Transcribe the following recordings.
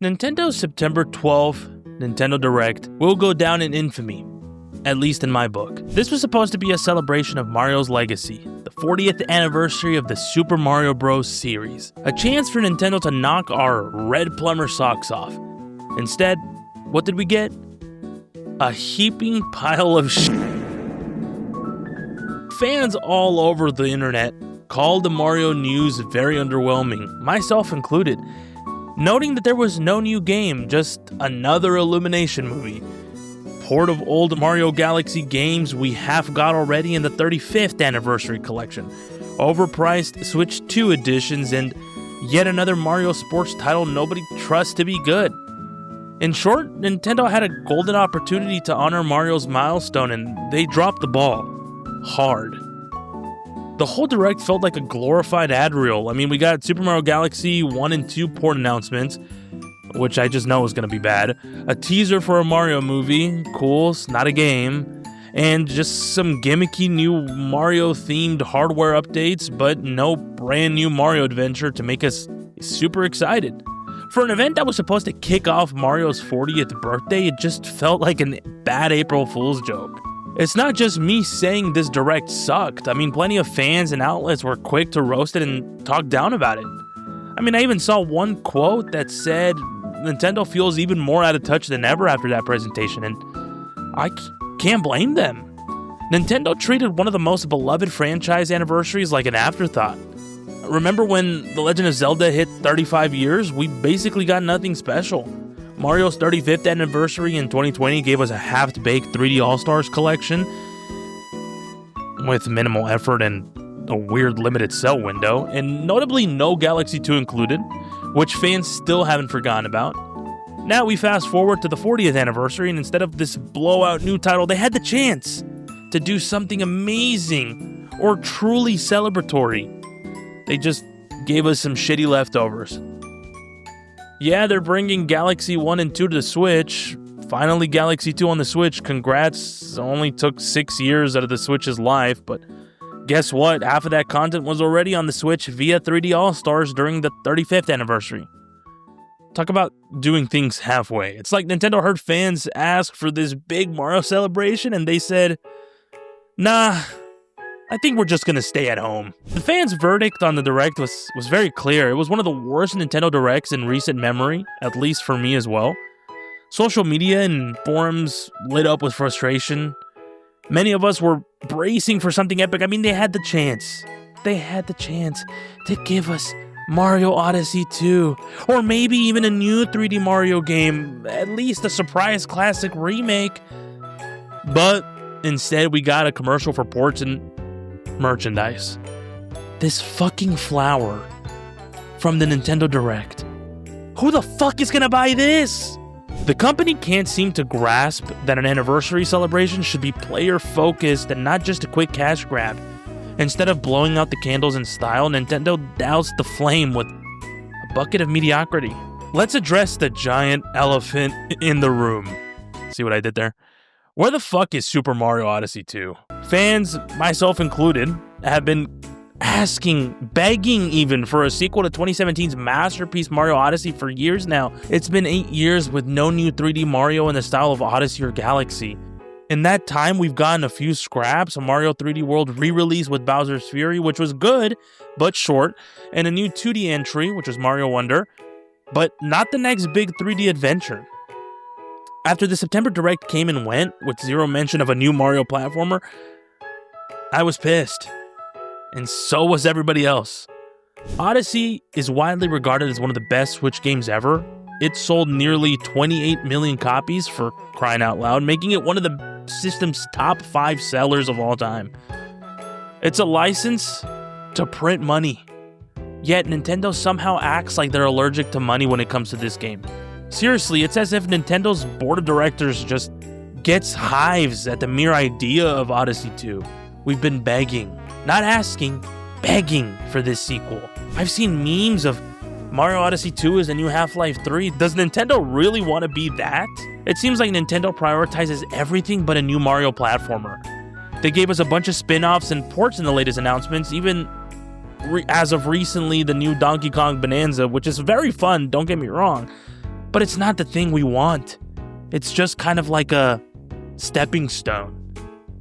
Nintendo's September 12th Nintendo Direct will go down in infamy, at least in my book. This was supposed to be a celebration of Mario's legacy, the 40th anniversary of the Super Mario Bros. Series, a chance for Nintendo to knock our red plumber socks off. Instead, what did we get? A heaping pile of shit. Fans all over the internet called the Mario news very underwhelming, myself included, noting that there was no new game, just another Illumination movie. Port of old Mario Galaxy games we half got already in the 35th anniversary collection, overpriced Switch 2 editions, and yet another Mario sports title nobody trusts to be good. In short, Nintendo had a golden opportunity to honor Mario's milestone, and they dropped the ball. Hard. The whole Direct felt like a glorified ad reel. I mean, we got Super Mario Galaxy 1 and 2 port announcements, which I just know is going to be bad, a teaser for a Mario movie, cool, it's not a game, and just some gimmicky new Mario-themed hardware updates, but no brand new Mario adventure to make us super excited. For an event that was supposed to kick off Mario's 40th birthday, it just felt like a bad April Fool's joke. It's not just me saying this Direct sucked. I mean, plenty of fans and outlets were quick to roast it and talk down about it. I mean, I even saw one quote that said Nintendo feels even more out of touch than ever after that presentation, and I can't blame them. Nintendo treated one of the most beloved franchise anniversaries like an afterthought. Remember when The Legend of Zelda hit 35 years? We basically got nothing special. Mario's 35th anniversary in 2020 gave us a half-baked 3D All-Stars collection with minimal effort and a weird limited sell window, and notably no Galaxy 2 included, which fans still haven't forgotten about. Now we fast forward to the 40th anniversary, and instead of this blowout new title, they had the chance to do something amazing or truly celebratory. They just gave us some shitty leftovers. Yeah, they're bringing Galaxy 1 and 2 to the Switch. Finally, Galaxy 2 on the Switch. Congrats. Only took 6 years out of the Switch's life, but guess what? Half of that content was already on the Switch via 3D All-Stars during the 35th anniversary. Talk about doing things halfway. It's like Nintendo heard fans ask for this big Mario celebration and they said, nah, I think we're just gonna stay at home. The fans' verdict on the Direct was very clear. It was one of the worst Nintendo Directs in recent memory, at least for me as well. Social media and forums lit up with frustration. Many of us were bracing for something epic. I mean, they had the chance. They had the chance to give us Mario Odyssey 2, or maybe even a new 3D Mario game, at least a surprise classic remake. But instead, we got a commercial for ports and merchandise. This fucking flower from the Nintendo Direct. Who the fuck is gonna buy this? The company can't seem to grasp that an anniversary celebration should be player-focused and not just a quick cash grab. Instead of blowing out the candles in style, Nintendo doused the flame with a bucket of mediocrity. Let's address the giant elephant in the room. See what I did there? Where the fuck is Super Mario Odyssey 2? Fans, myself included, have been asking, begging even, for a sequel to 2017's masterpiece Mario Odyssey for years now. It's been 8 years with no new 3D Mario in the style of Odyssey or Galaxy. In that time, we've gotten a few scraps, a Mario 3D World re-release with Bowser's Fury, which was good, but short, and a new 2D entry, which was Mario Wonder, but not the next big 3D adventure. After the September Direct came and went, with zero mention of a new Mario platformer, I was pissed. And so was everybody else. Odyssey is widely regarded as one of the best Switch games ever. It sold nearly 28 million copies, for crying out loud, making it one of the system's top 5 sellers of all time. It's a license to print money. Yet Nintendo somehow acts like they're allergic to money when it comes to this game. Seriously, it's as if Nintendo's board of directors just gets hives at the mere idea of Odyssey 2. We've been begging, not asking, begging for this sequel. I've seen memes of Mario Odyssey 2 is a new Half-Life 3. Does Nintendo really want to be that? It seems like Nintendo prioritizes everything but a new Mario platformer. They gave us a bunch of spin-offs and ports in the latest announcements, even as of recently the new Donkey Kong Bonanza, which is very fun, don't get me wrong. but it's not the thing we want. It's just kind of like a stepping stone.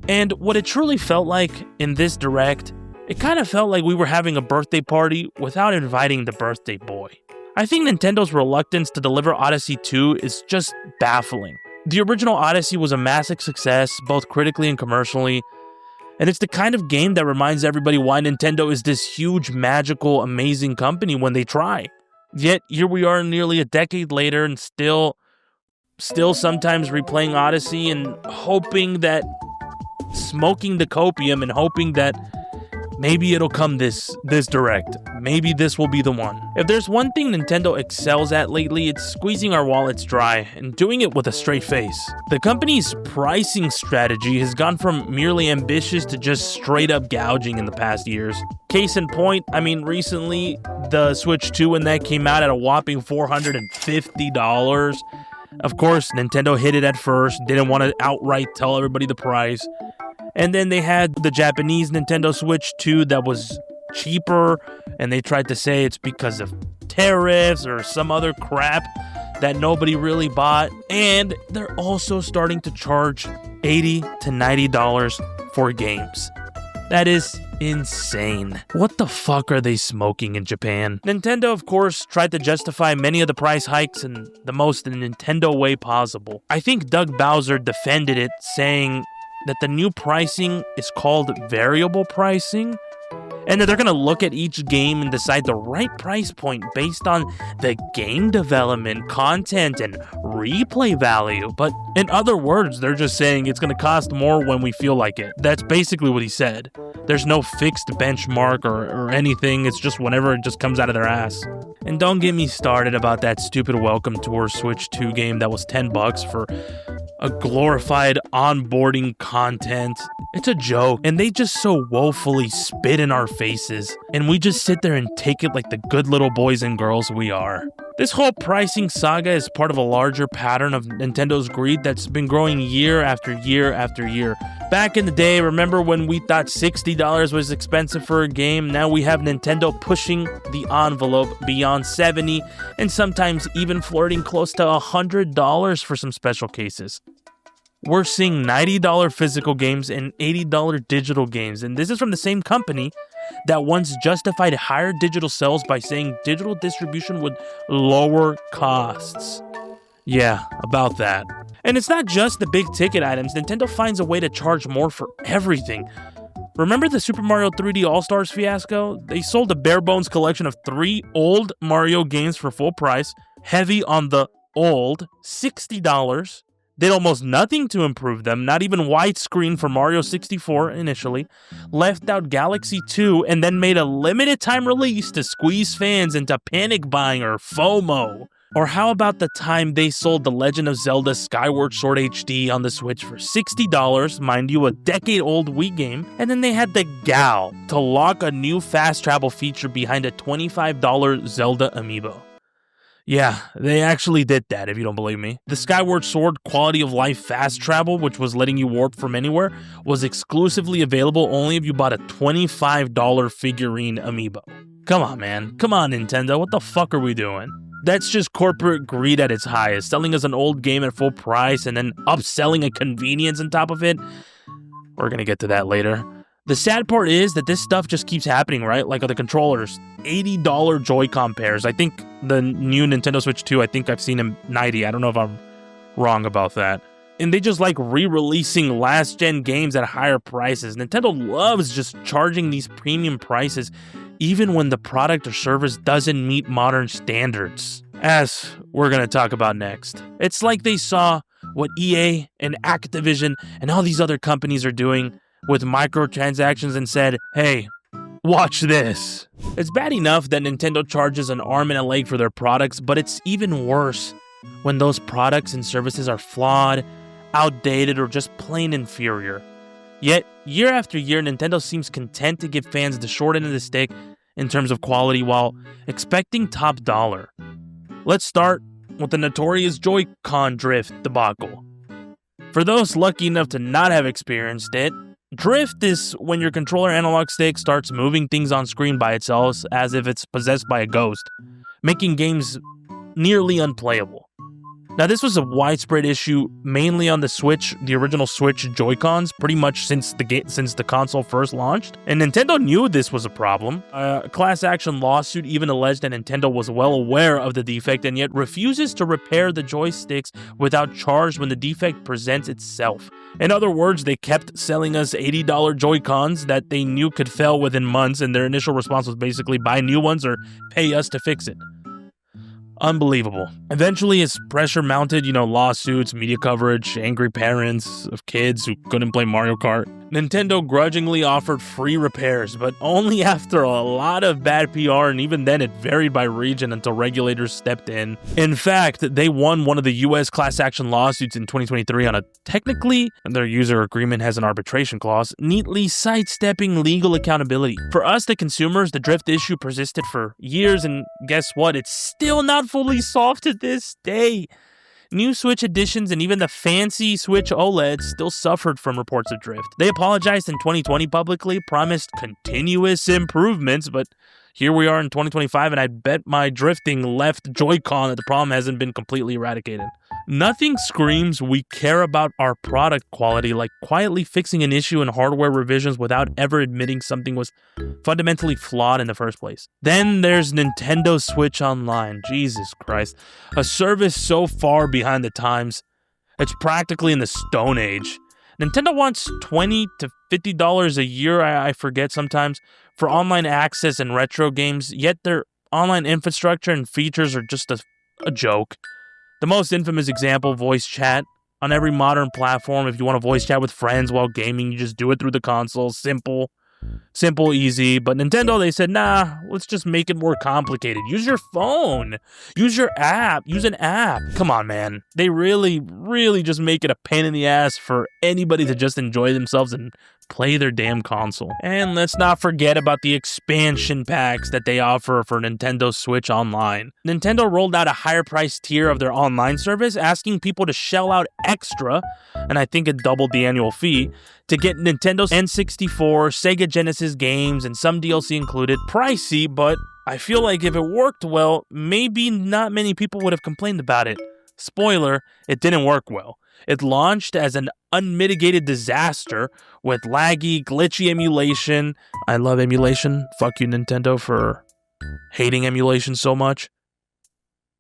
And what it truly felt like in this direct, it kind of felt like we were having a birthday party without inviting the birthday boy. I think Nintendo's reluctance to deliver Odyssey 2 is just baffling. The original Odyssey was a massive success, both critically and commercially, and it's the kind of game that reminds everybody why Nintendo is this huge, magical, amazing company when they try. Yet, here we are nearly a decade later and still sometimes replaying Odyssey and hoping that, smoking the copium and hoping that maybe it'll come this direct. Maybe this will be the one. If there's one thing Nintendo excels at lately, it's squeezing our wallets dry and doing it with a straight face. The company's pricing strategy has gone from merely ambitious to just straight up gouging in the past years. Case in point, recently the Switch 2 when that came out at a whopping $450. Of course, Nintendo hit it at first, didn't want to outright tell everybody the price. And then they had the Japanese Nintendo Switch 2 that was cheaper, and they tried to say it's because of tariffs or some other crap that nobody really bought. And they're also starting to charge $80 to $90 for games. That is insane. What the fuck are they smoking in Japan? Nintendo, of course, tried to justify many of the price hikes in the most Nintendo way possible. I think Doug Bowser defended it, saying that the new pricing is called variable pricing, and that they're going to look at each game and decide the right price point based on the game development, content, and replay value. But in other words, they're just saying it's going to cost more when we feel like it. That's basically what he said. There's no fixed benchmark or anything. It's just whenever it just comes out of their ass. And don't get me started about that stupid Welcome Tour Switch 2 game that was $10 for a glorified onboarding content. It's a joke, and they just so woefully spit in our faces, and we just sit there and take it like the good little boys and girls we are. This whole pricing saga is part of a larger pattern of Nintendo's greed that's been growing year after year after year. Back in the day, remember when we thought $60 was expensive for a game? Now we have Nintendo pushing the envelope beyond $70 and sometimes even flirting close to $100 for some special cases. We're seeing $90 physical games and $80 digital games, and this is from the same company that once justified higher digital sales by saying digital distribution would lower costs. Yeah, about that. And it's not just the big ticket items. Nintendo finds a way to charge more for everything. Remember the Super Mario 3D All-Stars fiasco? They sold a bare bones collection of 3 old Mario games for full price, heavy on the old, $60. Did almost nothing to improve them, not even widescreen for Mario 64 initially, left out Galaxy 2, and then made a limited time release to squeeze fans into panic buying or FOMO. Or how about the time they sold The Legend of Zelda Skyward Sword HD on the Switch for $60, mind you, a decade-old Wii game, and then they had the gall to lock a new fast travel feature behind a $25 Zelda amiibo. Yeah, they actually did that, if you don't believe me. The Skyward Sword Quality of Life Fast Travel, which was letting you warp from anywhere, was exclusively available only if you bought a $25 figurine amiibo. Come on, man. Come on, Nintendo. What the fuck are we doing? That's just corporate greed at its highest, selling us an old game at full price and then upselling a convenience on top of it. We're gonna get to that later. The sad part is that this stuff just keeps happening, right? Like the controllers, $80 Joy-Con pairs. I think the new Nintendo Switch 2, I think I've seen them $90. I don't know if I'm wrong about that. And they just like re-releasing last-gen games at higher prices. Nintendo loves just charging these premium prices, even when the product or service doesn't meet modern standards, as we're going to talk about next. It's like they saw what EA and Activision and all these other companies are doing with microtransactions and said, hey, watch this. It's bad enough that Nintendo charges an arm and a leg for their products, but it's even worse when those products and services are flawed, outdated, or just plain inferior. Yet, year after year, Nintendo seems content to give fans the short end of the stick in terms of quality while expecting top dollar. Let's start with the notorious Joy-Con drift debacle. For those lucky enough to not have experienced it, drift is when your controller analog stick starts moving things on screen by itself as if it's possessed by a ghost, making games nearly unplayable. Now, this was a widespread issue mainly on the Switch, the original Switch Joy-Cons, pretty much since the console first launched. And Nintendo knew this was a problem. A class action lawsuit even alleged that Nintendo was well aware of the defect and yet refuses to repair the joysticks without charge when the defect presents itself. In other words, they kept selling us $80 Joy-Cons that they knew could fail within months, and their initial response was basically buy new ones or pay us to fix it. Unbelievable. Eventually, as pressure mounted, lawsuits, media coverage, angry parents of kids who couldn't play Mario Kart, Nintendo grudgingly offered free repairs, but only after a lot of bad PR, and even then it varied by region until regulators stepped in. In fact, they won one of the US class action lawsuits in 2023 on a technically, their user agreement has an arbitration clause, neatly sidestepping legal accountability. For us, the consumers, the drift issue persisted for years, and guess what? It's still not fully solved to this day. New Switch editions and even the fancy Switch OLED still suffered from reports of drift. They apologized in 2020 publicly, promised continuous improvements, but here we are in 2025, and I bet my drifting left Joy-Con that the problem hasn't been completely eradicated. Nothing screams we care about our product quality like quietly fixing an issue in hardware revisions without ever admitting something was fundamentally flawed in the first place. Then there's Nintendo Switch Online. Jesus Christ. A service so far behind the times, it's practically in the Stone Age. Nintendo wants $20 to $50 a year, I forget sometimes, for online access and retro games, yet their online infrastructure and features are just a joke. The most infamous example, voice chat. On every modern platform, if you want to voice chat with friends while gaming, you just do it through the console. Simple, easy. But Nintendo, they said, nah, let's just make it more complicated. Use your phone. Use your app. Use an app. Come on, man. They really, really just make it a pain in the ass for anybody to just enjoy themselves and play their damn console. And let's not forget about the expansion packs that they offer for Nintendo Switch Online. Nintendo rolled out a higher price tier of their online service, asking people to shell out extra, and I think it doubled the annual fee, to get Nintendo's N64, Sega Genesis games, and some DLC included. Pricey, but I feel like if it worked well, maybe not many people would have complained about it. Spoiler, it didn't work well. It launched as an unmitigated disaster with laggy, glitchy emulation. I love emulation. Fuck you, Nintendo, for hating emulation so much.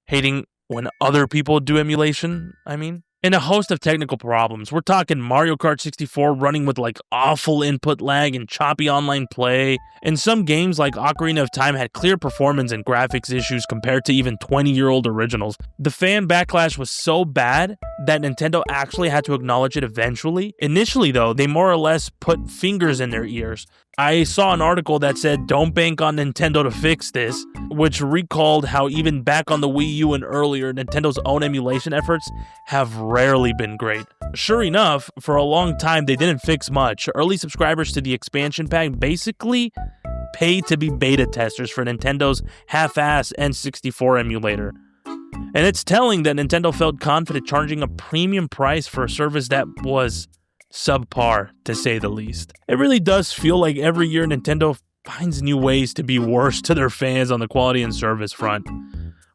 Hating when other people do emulation, I mean. And a host of technical problems. We're talking Mario Kart 64 running with awful input lag and choppy online play. And some games like Ocarina of Time had clear performance and graphics issues compared to even 20-year-old originals. The fan backlash was so bad that Nintendo actually had to acknowledge it eventually. Initially though, they more or less put fingers in their ears. I saw an article that said, don't bank on Nintendo to fix this, which recalled how even back on the Wii U and earlier, Nintendo's own emulation efforts have rarely been great. Sure enough, for a long time, they didn't fix much. Early subscribers to the expansion pack basically paid to be beta testers for Nintendo's half-ass N64 emulator. And it's telling that Nintendo felt confident charging a premium price for a service that was subpar, to say the least. It really does feel like every year Nintendo finds new ways to be worse to their fans on the quality and service front.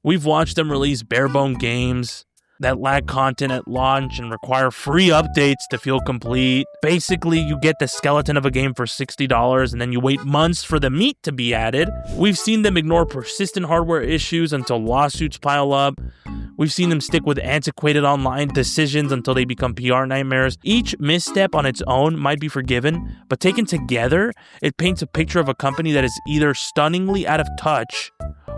We've watched them release bare-bone games that lack content at launch and require free updates to feel complete. Basically, you get the skeleton of a game for $60 and then you wait months for the meat to be added. We've seen them ignore persistent hardware issues until lawsuits pile up. We've seen them stick with antiquated online decisions until they become PR nightmares. Each misstep on its own might be forgiven, but taken together, it paints a picture of a company that is either stunningly out of touch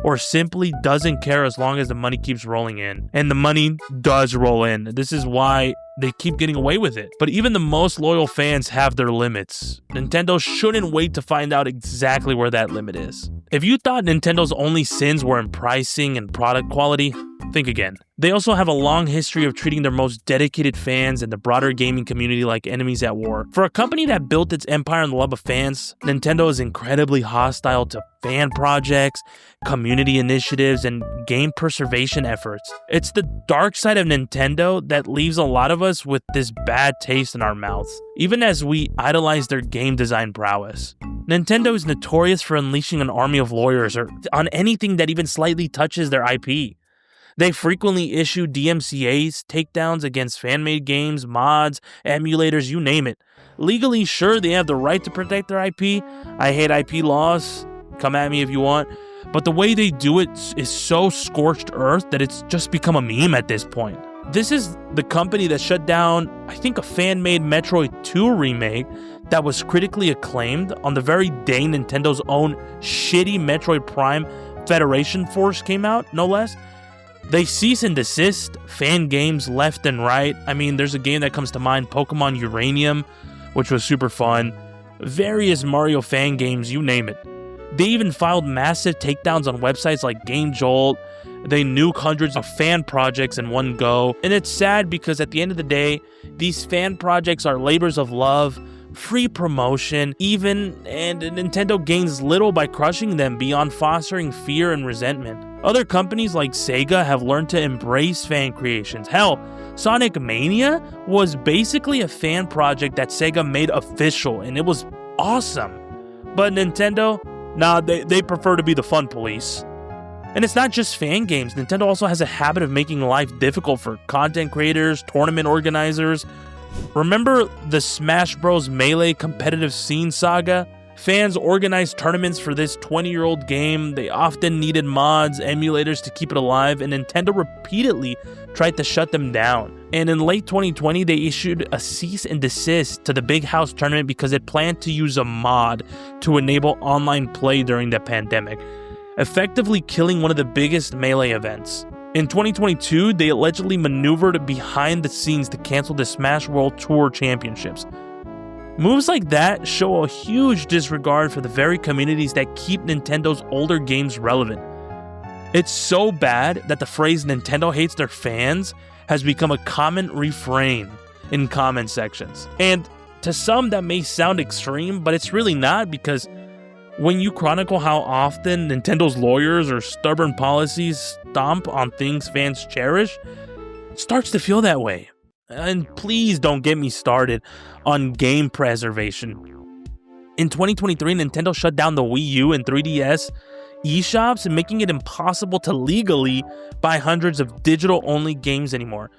or simply doesn't care as long as the money keeps rolling in. And the money does roll in. This is why they keep getting away with it. But even the most loyal fans have their limits. Nintendo shouldn't wait to find out exactly where that limit is. If you thought Nintendo's only sins were in pricing and product quality, think again. They also have a long history of treating their most dedicated fans and the broader gaming community like enemies at war. For a company that built its empire on the love of fans, Nintendo is incredibly hostile to fan projects, community initiatives, and game preservation efforts. It's the dark side of Nintendo that leaves a lot of us with this bad taste in our mouths, even as we idolize their game design prowess. Nintendo is notorious for unleashing an army of lawyers on anything that even slightly touches their IP. They frequently issue DMCAs, takedowns against fan-made games, mods, emulators, you name it. Legally, sure, they have the right to protect their IP. I hate IP laws. Come at me if you want. But the way they do it is so scorched earth that it's just become a meme at this point. This is the company that shut down, I think, a fan-made Metroid 2 remake that was critically acclaimed on the very day Nintendo's own shitty Metroid Prime Federation Force came out, no less. They cease and desist fan games left and right. I mean, there's a game that comes to mind, Pokemon Uranium, which was super fun. Various Mario fan games, you name it. They even filed massive takedowns on websites like GameJolt. They nuke hundreds of fan projects in one go. And it's sad because at the end of the day, these fan projects are labors of love, free promotion, and Nintendo gains little by crushing them beyond fostering fear and resentment. Other companies like Sega have learned to embrace fan creations. Hell, Sonic Mania was basically a fan project that Sega made official, and it was awesome. But Nintendo, nah, they prefer to be the fun police. And it's not just fan games. Nintendo also has a habit of making life difficult for content creators, tournament organizers. Remember the Smash Bros. Melee competitive scene saga? Fans organized tournaments for this 20-year-old game. They often needed mods, emulators to keep it alive, and Nintendo repeatedly tried to shut them down. And in late 2020, they issued a cease and desist to the Big House tournament because it planned to use a mod to enable online play during the pandemic, effectively killing one of the biggest Melee events. In 2022, they allegedly maneuvered behind the scenes to cancel the Smash World Tour Championships. Moves like that show a huge disregard for the very communities that keep Nintendo's older games relevant. It's so bad that the phrase Nintendo hates their fans has become a common refrain in comment sections. And to some that may sound extreme, but it's really not, because when you chronicle how often Nintendo's lawyers or stubborn policies stomp on things fans cherish, it starts to feel that way. And please don't get me started on game preservation. In 2023, Nintendo shut down the Wii U and 3DS eShops, making it impossible to legally buy hundreds of digital-only games anymore.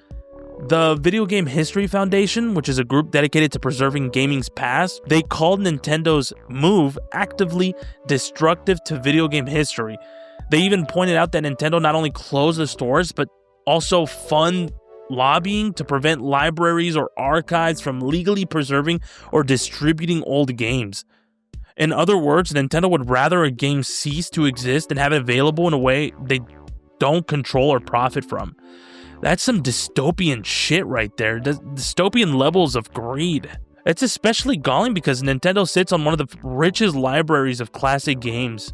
The Video Game History Foundation, which is a group dedicated to preserving gaming's past, they called Nintendo's move actively destructive to video game history. They even pointed out that Nintendo not only closed the stores, but also fund lobbying to prevent libraries or archives from legally preserving or distributing old games. In other words, Nintendo would rather a game cease to exist and have it available in a way they don't control or profit from. That's some dystopian shit right there. Dystopian levels of greed. It's especially galling because Nintendo sits on one of the richest libraries of classic games.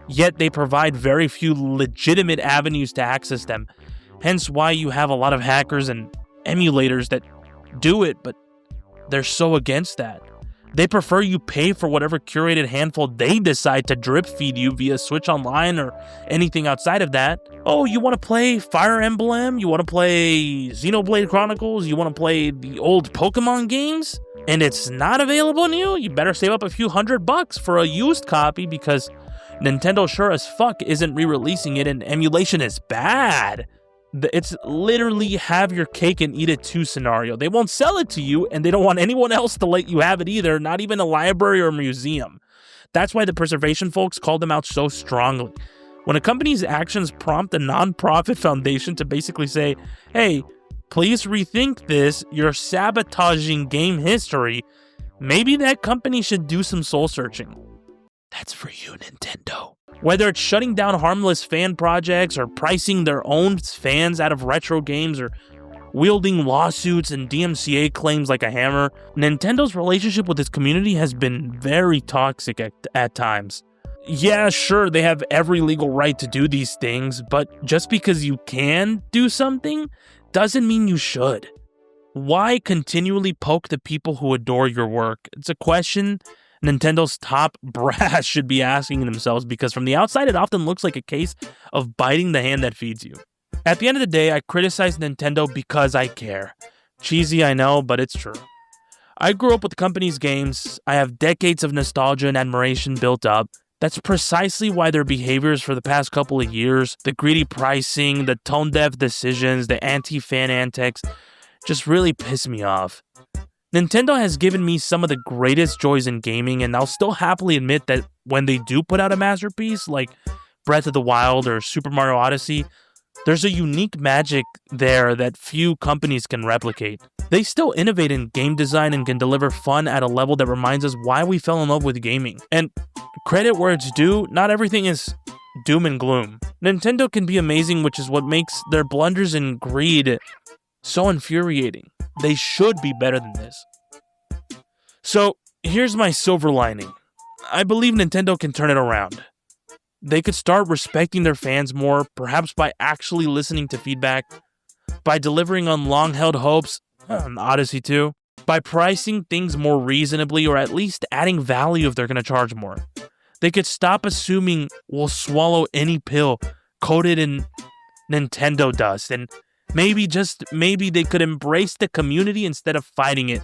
Yet they provide very few legitimate avenues to access them. Hence why you have a lot of hackers and emulators that do it, but they're so against that. They prefer you pay for whatever curated handful they decide to drip feed you via Switch Online or anything outside of that. Oh, you want to play Fire Emblem? You want to play Xenoblade Chronicles? You want to play the old Pokemon games? And it's not available new? You better save up a few $100 for a used copy, because Nintendo sure as fuck isn't re-releasing it, and emulation is bad. It's literally have your cake and eat it too scenario. They won't sell it to you, and they don't want anyone else to let you have it either, not even a library or a museum. That's why the preservation folks called them out so strongly. When a company's actions prompt a non-profit foundation to basically say, hey, please rethink this, you're sabotaging game history, maybe that company should do some soul searching. That's for you, Nintendo. Whether it's shutting down harmless fan projects or pricing their own fans out of retro games or wielding lawsuits and DMCA claims like a hammer, Nintendo's relationship with its community has been very toxic at times. Yeah, sure, they have every legal right to do these things, but just because you can do something doesn't mean you should. Why continually poke the people who adore your work? It's a question Nintendo's top brass should be asking themselves, because from the outside it often looks like a case of biting the hand that feeds you. At the end of the day, I criticize Nintendo because I care. Cheesy, I know, but it's true. I grew up with the company's games. I have decades of nostalgia and admiration built up. That's precisely why their behaviors for the past couple of years, the greedy pricing, the tone-deaf decisions, the anti-fan antics, just really piss me off. Nintendo has given me some of the greatest joys in gaming, and I'll still happily admit that when they do put out a masterpiece like Breath of the Wild or Super Mario Odyssey, there's a unique magic there that few companies can replicate. They still innovate in game design and can deliver fun at a level that reminds us why we fell in love with gaming. And credit where it's due, not everything is doom and gloom. Nintendo can be amazing, which is what makes their blunders and greed so infuriating. They should be better than this. So, here's my silver lining. I believe Nintendo can turn it around. They could start respecting their fans more, perhaps by actually listening to feedback, by delivering on long-held hopes, Odyssey 2, by pricing things more reasonably, or at least adding value if they're going to charge more. They could stop assuming we'll swallow any pill coated in Nintendo dust, and maybe, just maybe, they could embrace the community instead of fighting it.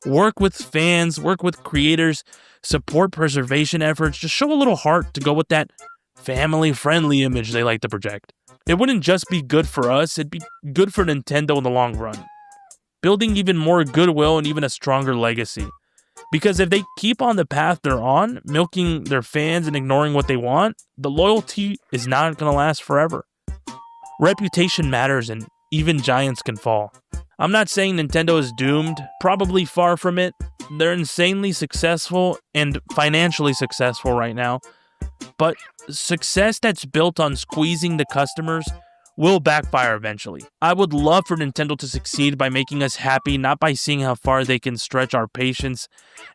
Work with fans, work with creators, support preservation efforts, just show a little heart to go with that family-friendly image they like to project. It wouldn't just be good for us, it'd be good for Nintendo in the long run, building even more goodwill and even a stronger legacy. Because if they keep on the path they're on, milking their fans and ignoring what they want, the loyalty is not going to last forever. Reputation matters, and even giants can fall. I'm not saying Nintendo is doomed, probably far from it. They're insanely successful and financially successful right now. But success that's built on squeezing the customers will backfire eventually. I would love for Nintendo to succeed by making us happy, not by seeing how far they can stretch our patience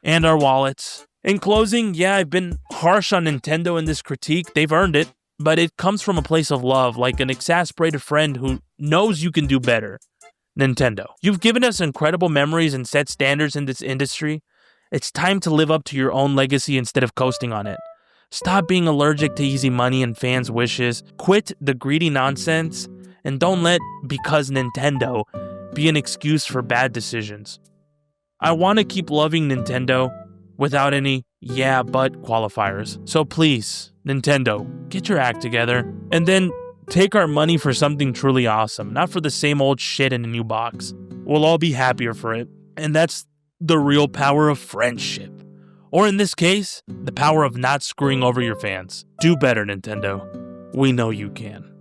and our wallets. In closing, yeah, I've been harsh on Nintendo in this critique. They've earned it, but it comes from a place of love, like an exasperated friend who knows you can do better. Nintendo, you've given us incredible memories and set standards in this industry. It's time to live up to your own legacy instead of coasting on it. Stop being allergic to easy money and fans' wishes. Quit the greedy nonsense, and don't let "because Nintendo" be an excuse for bad decisions. I want to keep loving Nintendo without any "yeah, but" qualifiers. So please, Nintendo, get your act together, and then take our money for something truly awesome, not for the same old shit in a new box. We'll all be happier for it, and that's the real power of friendship. Or in this case, the power of not screwing over your fans. Do better, Nintendo. We know you can.